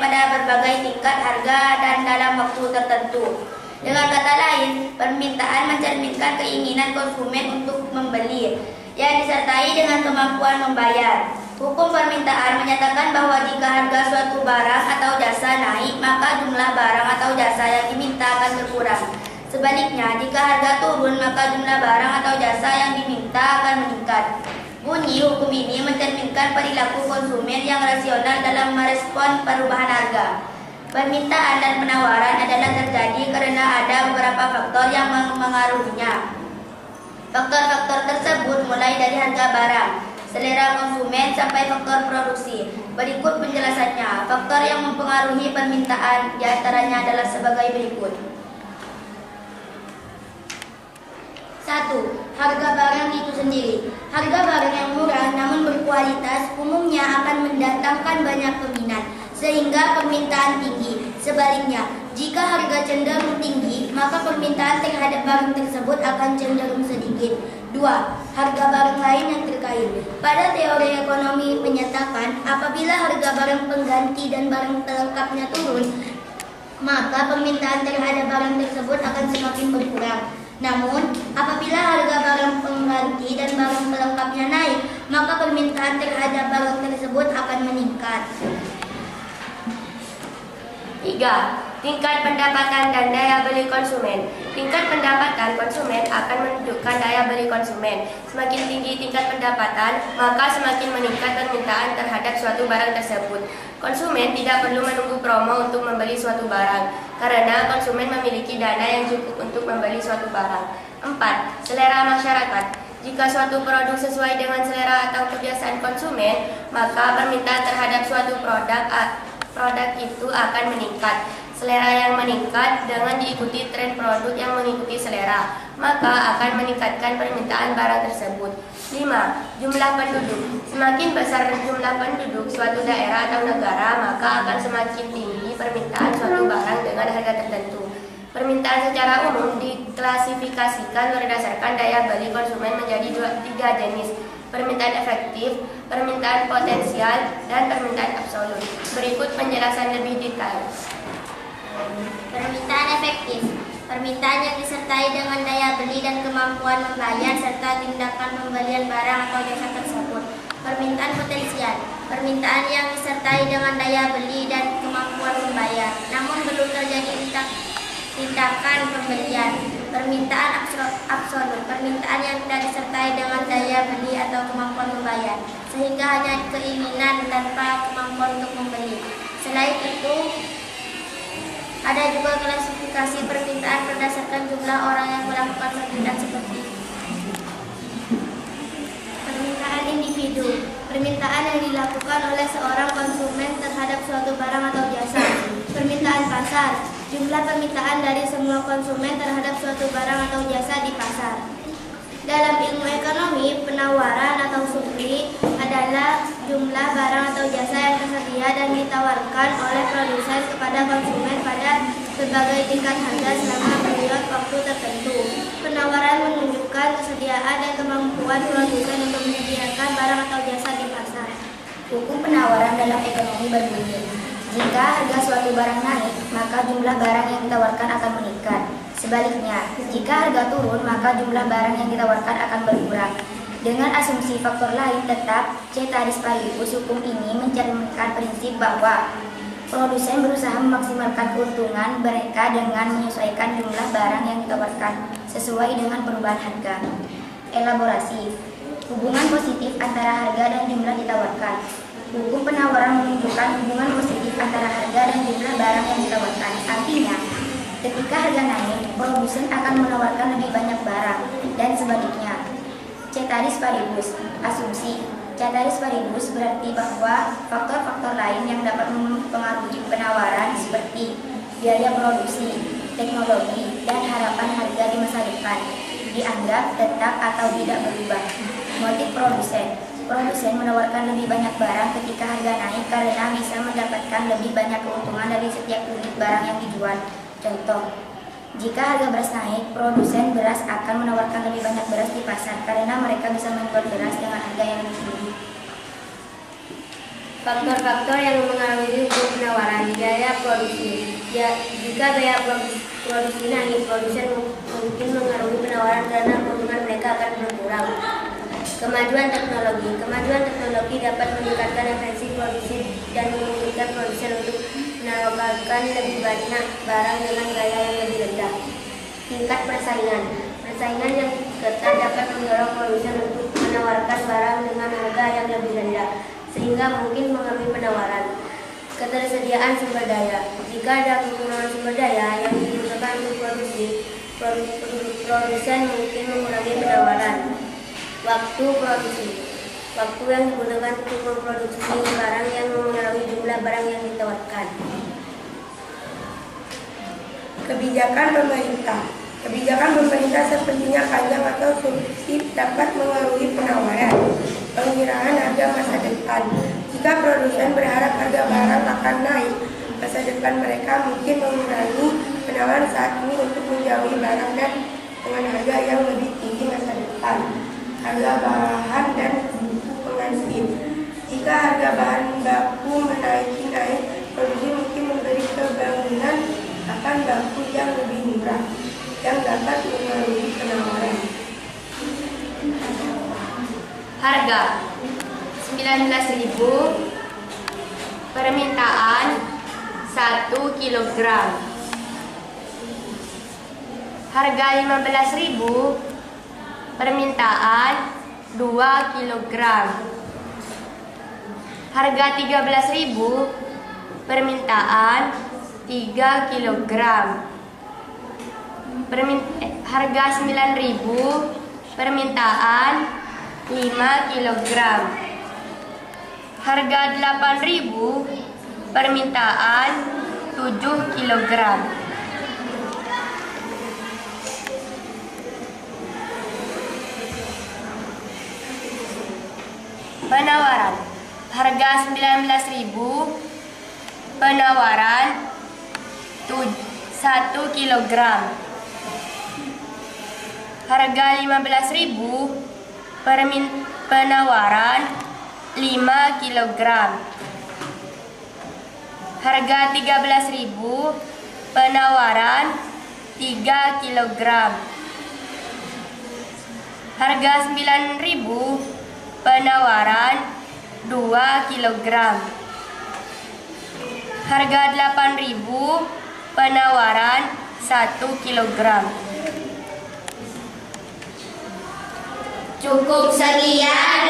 pada berbagai tingkat harga dan dalam waktu tertentu. Dengan kata lain, permintaan mencerminkan keinginan konsumen untuk membeli yang disertai dengan kemampuan membayar. Hukum permintaan menyatakan bahwa jika harga suatu barang atau jasa naik, maka jumlah barang atau jasa yang diminta akan berkurang. Sebaliknya, jika harga turun, maka jumlah barang atau jasa yang diminta akan meningkat. Bunyi hukum ini mencerminkan perilaku konsumen yang rasional dalam merespon perubahan harga. Permintaan dan penawaran adalah terjadi karena ada beberapa faktor yang mengaruhinya. Faktor-faktor tersebut mulai dari harga barang, selera konsumen, sampai faktor produksi. Berikut penjelasannya. Faktor yang mempengaruhi permintaan diantaranya adalah sebagai berikut. 1. Harga barang itu sendiri. Harga barang yang murah namun berkualitas umumnya akan mendatangkan banyak peminat, sehingga permintaan tinggi. Sebaliknya, jika harga cenderung tinggi, maka permintaan terhadap barang tersebut akan cenderung sedikit. 2. Harga barang lain yang terkait. Pada teori ekonomi menyatakan, apabila harga barang pengganti dan barang pelengkapnya turun, maka permintaan terhadap barang tersebut akan semakin berkurang. Namun, apabila harga barang pengganti dan barang pelengkapnya naik, maka permintaan terhadap barang tersebut akan meningkat. 3. Tingkat pendapatan dan daya beli konsumen. Tingkat pendapatan konsumen akan menunjukkan daya beli konsumen. Semakin tinggi tingkat pendapatan, maka semakin meningkat permintaan terhadap suatu barang tersebut. Konsumen tidak perlu menunggu promo untuk membeli suatu barang, karena konsumen memiliki dana yang cukup untuk membeli suatu barang. 4. Selera masyarakat. Jika suatu produk sesuai dengan selera atau kebiasaan konsumen, maka permintaan terhadap suatu produk itu akan meningkat. Selera yang meningkat dengan diikuti tren produk yang mengikuti selera, maka akan meningkatkan permintaan barang tersebut. 5. Jumlah penduduk. Semakin besar jumlah penduduk suatu daerah atau negara, maka akan semakin tinggi permintaan suatu barang dengan harga tertentu. Permintaan secara umum diklasifikasikan berdasarkan daya beli konsumen menjadi 3 jenis: permintaan efektif, permintaan potensial, dan permintaan absolut. Berikut penjelasan lebih detail. Permintaan efektif. Permintaan yang disertai dengan daya beli dan kemampuan membayar serta tindakan pembelian barang atau jasa tersebut. Permintaan potensial. Permintaan yang disertai dengan daya beli dan kemampuan membayar, namun belum terjadi tindakan pembelian. Permintaan absolut. Permintaan yang tidak disertai dengan daya beli atau kemampuan membayar, sehingga hanya keinginan tanpa kemampuan untuk membeli. Selain itu, ada juga klasifikasi permintaan berdasarkan jumlah orang yang melakukan permintaan seperti permintaan individu. Permintaan yang dilakukan oleh seorang konsumen terhadap suatu barang atau jasa. Permintaan pasar. Jumlah permintaan dari semua konsumen terhadap suatu barang atau jasa di pasar. Dalam ilmu ekonomi, penawaran atau supply adalah jumlah barang atau jasa yang tersedia dan ditawarkan oleh produsen kepada konsumen pada berbagai tingkat harga selama periode waktu tertentu. Penawaran menunjukkan kesediaan dan kemampuan produsen untuk menyediakan barang atau jasa di pasar. Hukum penawaran dalam ekonomi berbunyi, jika harga suatu barang naik, maka jumlah barang yang ditawarkan akan meningkat. Sebaliknya, jika harga turun, maka jumlah barang yang ditawarkan akan berkurang. Dengan asumsi faktor lain tetap, ceteris paribus, hukum ini mencerminkan prinsip bahwa produsen berusaha memaksimalkan keuntungan mereka dengan menyesuaikan jumlah barang yang ditawarkan sesuai dengan perubahan harga. Elaborasi. Hubungan positif antara harga dan jumlah ditawarkan. Hukum penawaran menunjukkan hubungan positif antara harga dan jumlah barang yang ditawarkan. Artinya, ketika harga naik, produsen akan menawarkan lebih banyak barang, dan sebaliknya. Ceteris paribus. Asumsi. Ceteris paribus berarti bahwa faktor-faktor lain yang dapat mempengaruhi penawaran seperti biaya produksi, teknologi, dan harapan harga di masa depan dianggap tetap atau tidak berubah. Motif produsen. Produsen menawarkan lebih banyak barang ketika harga naik karena bisa mendapatkan lebih banyak keuntungan dari setiap unit barang yang dijual. Contoh, jika harga beras naik, produsen beras akan menawarkan lebih banyak beras di pasar karena mereka bisa menjual beras dengan harga yang lebih tinggi. Faktor-faktor yang mempengaruhi hukum penawaran. produksi. Ya, jika biaya produksi naik, produsen mungkin mengaruhi penawaran karena keuntungan mereka akan berkurang. Kemajuan teknologi dapat meningkatkan efisiensi produksi dan memungkinkan produsen untuk menawarkan lebih banyak barang dengan gaya yang lebih rendah. Tingkat persaingan yang ketat dapat mendorong produsen untuk menawarkan barang dengan harga yang lebih rendah, sehingga mungkin mengambil penawaran. Ketersediaan sumber daya. Jika ada kekurangan sumber daya yang dibutuhkan untuk produksi, produsen mungkin mengurangi penawaran. Waktu yang dibutuhkan untuk memproduksi barang yang memenuhi jumlah barang yang ditawarkan. Kebijakan pemerintah sepertinya panjang atau subsidi dapat mengaruhi penawaran. Pengiraan harga masa depan. Jika produsen berharap harga barang akan naik, masa depan mereka mungkin mengurangi penawaran saat ini untuk menjauhi barang dan dengan harga yang lebih tinggi masa depan. Harga bahan dan pengganti. Jika harga bahan baku naik, produsen mungkin memberi kebangunan akan baku yang lebih murah yang dapat mengaruhi penawaran. Harga 19.000, permintaan 1 kg. Harga 15.000, permintaan 2 kg. Harga 13.000, permintaan 3 kg. Harga 9.000, permintaan 5 kg. Harga 8.000, permintaan 7 kg. Penawaran. Harga 19.000, penawaran 1 kg. Harga 15.000, penawaran 5 kg. Harga 13.000, penawaran 3 kg. Harga 9.000, penawaran 2 kg. Harga 8.000, penawaran 1 kg. Cukup sekian.